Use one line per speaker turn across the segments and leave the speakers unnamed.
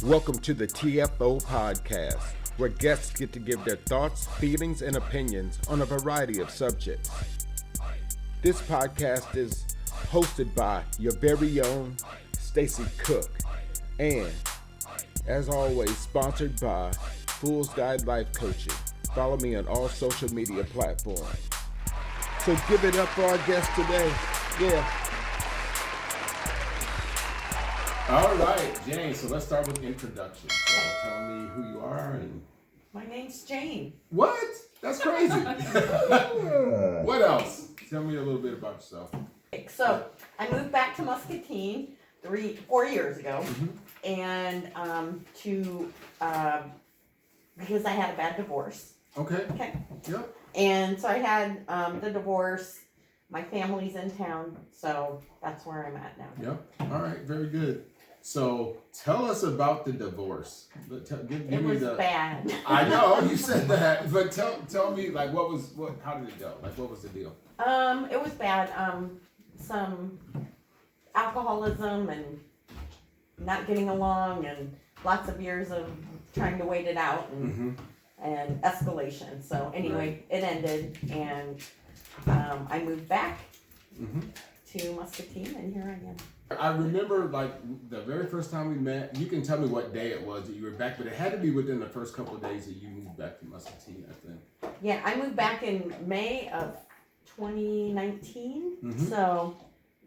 Welcome to the TFO podcast, where guests get to give their thoughts, feelings, and opinions on a variety of subjects. This podcast is hosted by your very own Stacy Cook, and as always, sponsored by Fool's Guide Life Coaching. Follow me on all social media platforms. So give it up for our guest today. Yeah. All right, Jane. So let's start with introduction. So tell me who you are and.
My name's Jane.
What? That's crazy. What else? Tell me a little bit about yourself.
So I moved back to Muscatine 4 years ago, and because I had a bad divorce.
Okay.
Yep. And so I had the divorce. My family's in town, so that's where I'm at now.
Yep. All right. Very good. So tell us about the divorce. Give
it
me
was bad.
I know you said that, but tell me like how did it go? Like what was the deal?
It was bad. Some alcoholism and not getting along, and lots of years of trying to wait it out and escalation. So anyway, It ended, and I moved back to Muscatine, and here I am.
I remember like the very first time we met. You can tell me what day it was that you were back, but it had to be within the first couple of days that you moved back to Muscatine, I think.
Yeah, I moved back in May of 2019. So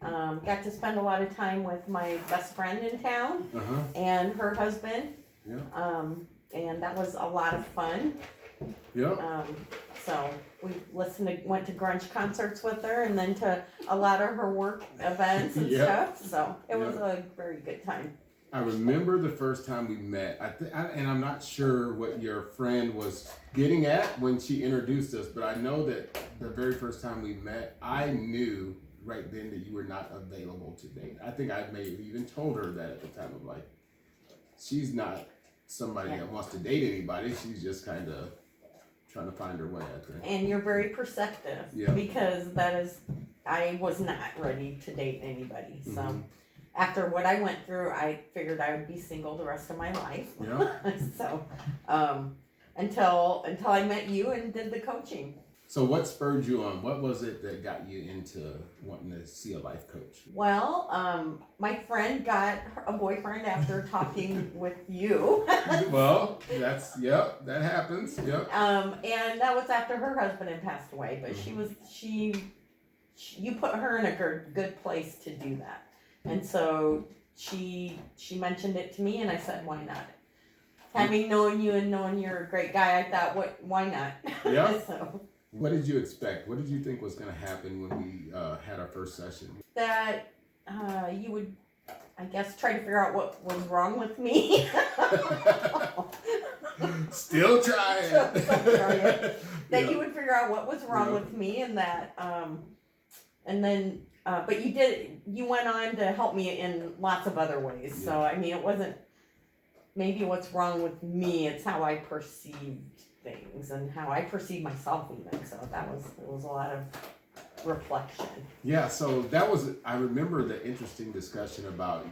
got to spend a lot of time with my best friend in town and her husband. Yeah. And that was a lot of fun. Yeah. So we went to grunge concerts with her, and then to a lot of her work events and stuff. So it was a very good time.
I remember the first time we met, and I'm not sure what your friend was getting at when she introduced us, but I know that the very first time we met, I knew right then that you were not available to date. I think I may have even told her that at the time. of like, she's not somebody that wants to date anybody. She's just kind of trying to find her way, I think.
And you're very perceptive because I was not ready to date anybody. So after what I went through, I figured I would be single the rest of my life. Yeah. So until I met you and did the coaching.
So what spurred you on? What was it that got you into wanting to see a life coach?
Well, my friend got a boyfriend after talking with you.
Well, that happens. Yep.
And that was after her husband had passed away, but you put her in a good place to do that. And so she mentioned it to me, and I said, why not? Having known you and knowing you're a great guy, I thought, why not?
Yeah.
So.
What did you expect? What did you think was going to happen when we had our first session?
That you would, I guess, try to figure out what was wrong with me.
Still trying.
That you would figure out what was wrong with me, and that, and then, but you went on to help me in lots of other ways. Yeah. So, I mean, it wasn't maybe what's wrong with me, it's how I perceived things and how I perceive myself even. So it was a lot of reflection. Yeah, so I remember the interesting discussion about,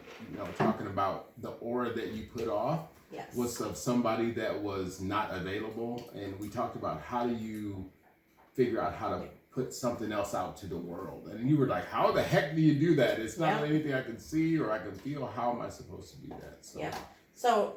talking about the aura that you put off was of somebody that was not available. And we talked about how do you figure out how to put something else out to the world. And you were like, how the heck do you do that? It's not anything I can see or I can feel. How am I supposed to do that? So. Yeah. So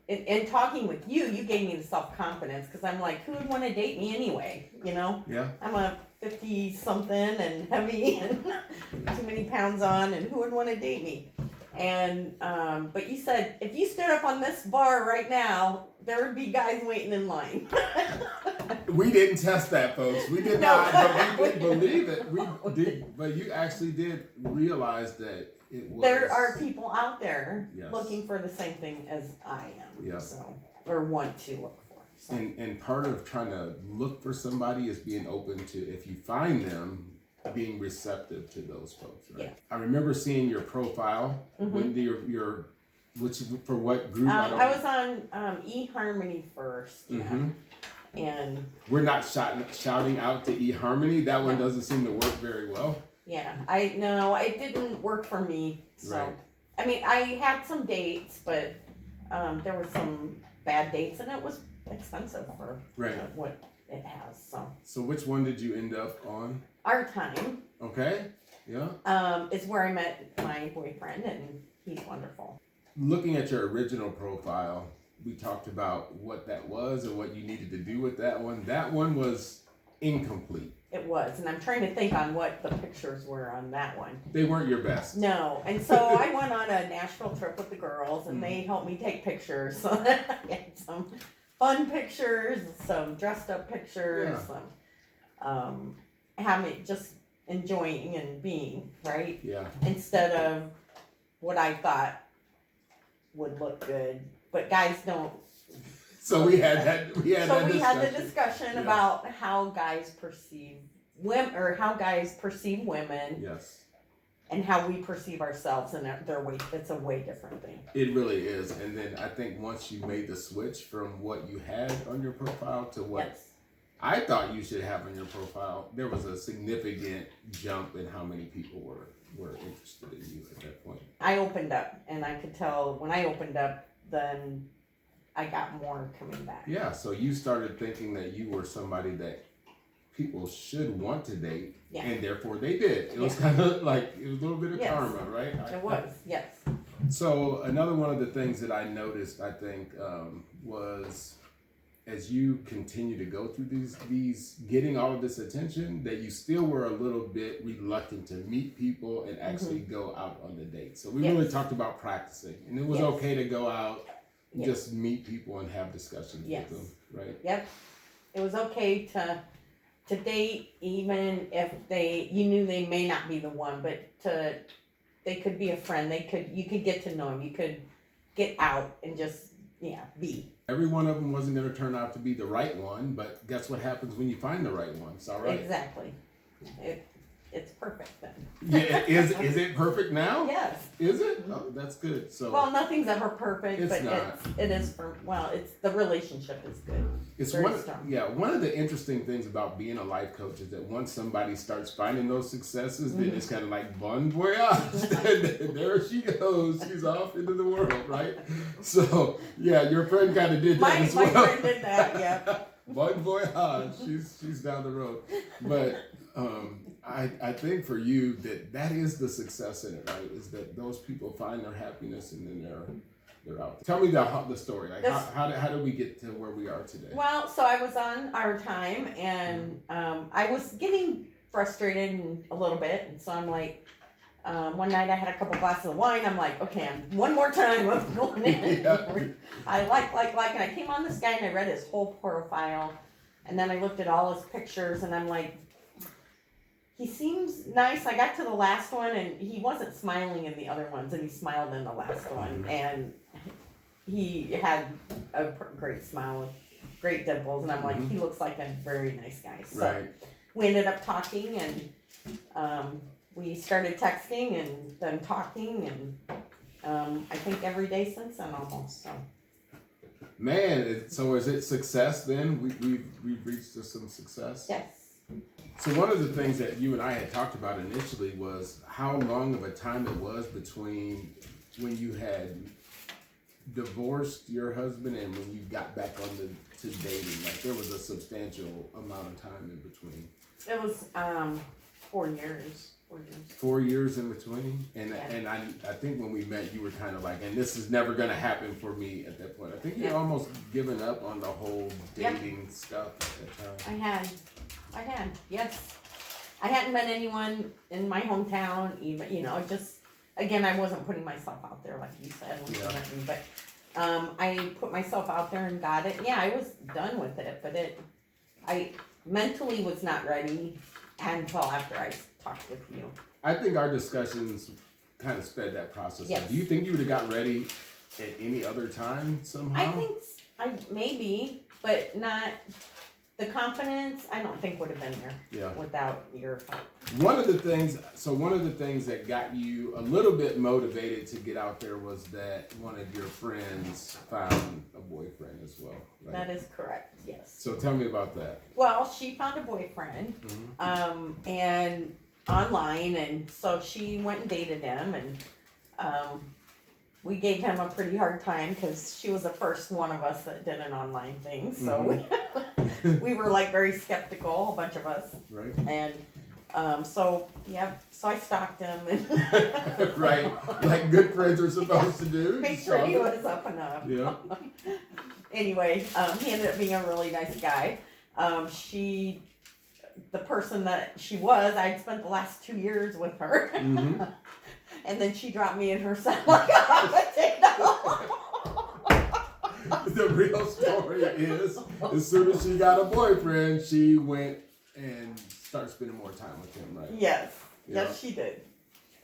in talking with you, you gave me the self-confidence, because I'm like, who would want to date me anyway? Yeah. I'm a 50-something and heavy and too many pounds on, and who would want to date me? And but you said, if you stood up on this bar right now, there would be guys waiting in line.
We didn't test that, folks. We did not, but we did believe it. We did, but you actually did realize that there
are people out there looking for the same thing as I am, or want to look for. So.
And part of trying to look for somebody is being open to, if you find them, being receptive to those folks, right? Yeah. I remember seeing your profile when which for what group?
I was on eHarmony first, and
we're not shouting out to eHarmony. That one doesn't seem to work very well.
Yeah, it didn't work for me. So, right. I mean, I had some dates, but there were some bad dates, and it was expensive for
Right.
what it has.
So which one did you end up on?
Our Time.
Okay. Yeah.
Is where I met my boyfriend, and he's wonderful.
Looking at your original profile, we talked about what that was and what you needed to do with that one. That one was incomplete.
It was, and I'm trying to think on what the pictures were on that one.
They weren't your best.
No, and so I went on a Nashville trip with the girls, and they helped me take pictures. So I had some fun pictures, some dressed up pictures, some having just enjoying and being right.
Yeah.
Instead of what I thought would look good, but guys don't.
So we had that. We had
the discussion about how guys perceive women, or how guys perceive women.
Yes.
And how we perceive ourselves, and it's a way different thing.
It really is. And then I think once you made the switch from what you had on your profile to what I thought you should have on your profile, there was a significant jump in how many people were interested in you at that point.
I opened up, and I could tell when I opened up, then I got more coming back.
Yeah, so you started thinking that you were somebody that people should want to date, and therefore they did. It was kind of like, it was a little bit of karma, right?
It was, yes.
So another one of the things that I noticed, I think, was as you continue to go through these getting all of this attention, that you still were a little bit reluctant to meet people and actually go out on the date. So we really talked about practicing, and it was okay to go out, just meet people and have discussions with them, right?
Yep. It was okay to date, even if you knew they may not be the one, but they could be a friend. You could get to know them. You could get out and just be. Every
one of them wasn't going to turn out to be the right one, but guess what happens when you find the right one? It's all right.
Exactly. It's perfect then.
Yeah, is it perfect now?
Yes.
Is it? Oh, that's good. So
well, nothing's ever perfect, but
not.
It is it's the relationship is good.
It's
very strong.
One of the interesting things about being a life coach is that once somebody starts finding those successes, then it's kind of like bon voyage. And there she goes. She's off into the world, right? So your friend kind of did that as well.
My friend did that, yeah.
Bon voyage. She's down the road, but. I think for you that is the success in it, right? Is that those people find their happiness and then they're out. Tell me the story. Like how did we get to where we are today?
Well, so I was on Our Time, and I was getting frustrated a little bit, and so I'm like, one night I had a couple glasses of wine. I'm like, okay, one more time I'm going in. I like, and I came on this guy and I read his whole profile, and then I looked at all his pictures, and I'm like, he seems nice. I got to the last one, and he wasn't smiling in the other ones, and he smiled in the last one, and he had a great smile, great dimples, and I'm like, he looks like a very nice guy. So we ended up talking, and we started texting and then talking, and I think every day since then almost. So.
Man, so is it success then? We've reached some success?
Yes.
So one of the things that you and I had talked about initially was how long of a time it was between when you had divorced your husband and when you got back to dating. Like there was a substantial amount of time in between.
It was 4 years. 4 years.
4 years in between, and I think when we met, you were kind of like, and this is never going to happen for me at that point. I think you'd almost given up on the whole dating stuff at that time.
I had, yes. I hadn't met anyone in my hometown, even, just, again, I wasn't putting myself out there, like you said, but I put myself out there and got it. Yeah, I was done with it, but I mentally was not ready until after I talked with you.
I think our discussions kind of sped that process up. Do you think you would have got ready at any other time somehow?
I think maybe, but not. The confidence, I don't think would have been there without your help.
One of the things that got you a little bit motivated to get out there was that one of your friends found a boyfriend as well, right?
That is correct, yes.
So tell me about that.
Well, she found a boyfriend, and online, and so she went and dated him, and we gave him a pretty hard time because she was the first one of us that did an online thing. So we were like very skeptical, a bunch of us.
Right.
And so I stalked him and
Right, like good friends are supposed to do.
make sure he was up and up.
Yeah.
Anyway, he ended up being a really nice guy. The person that she was, I'd spent the last 2 years with her.
Mm-hmm.
And then she dropped me in her son like a hot potato.
The real story is, as soon as she got a boyfriend, she went and started spending more time with him, right?
Yes.
Yeah.
Yes, she did.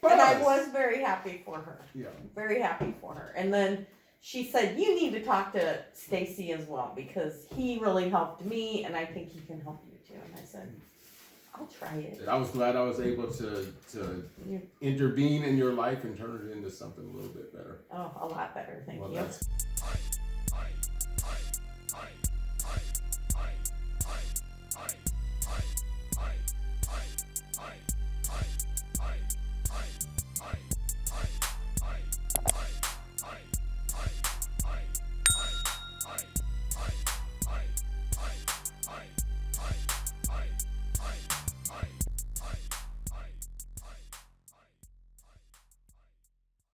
And I was very happy for her.
Yeah.
Very happy for her. And then she said, you need to talk to Stacy as well because he really helped me and I think he can help you too. And I said, I'll try it.
I was glad I was able to intervene in your life and turn it into something a little bit better.
Oh, a lot better. Thank you.
That's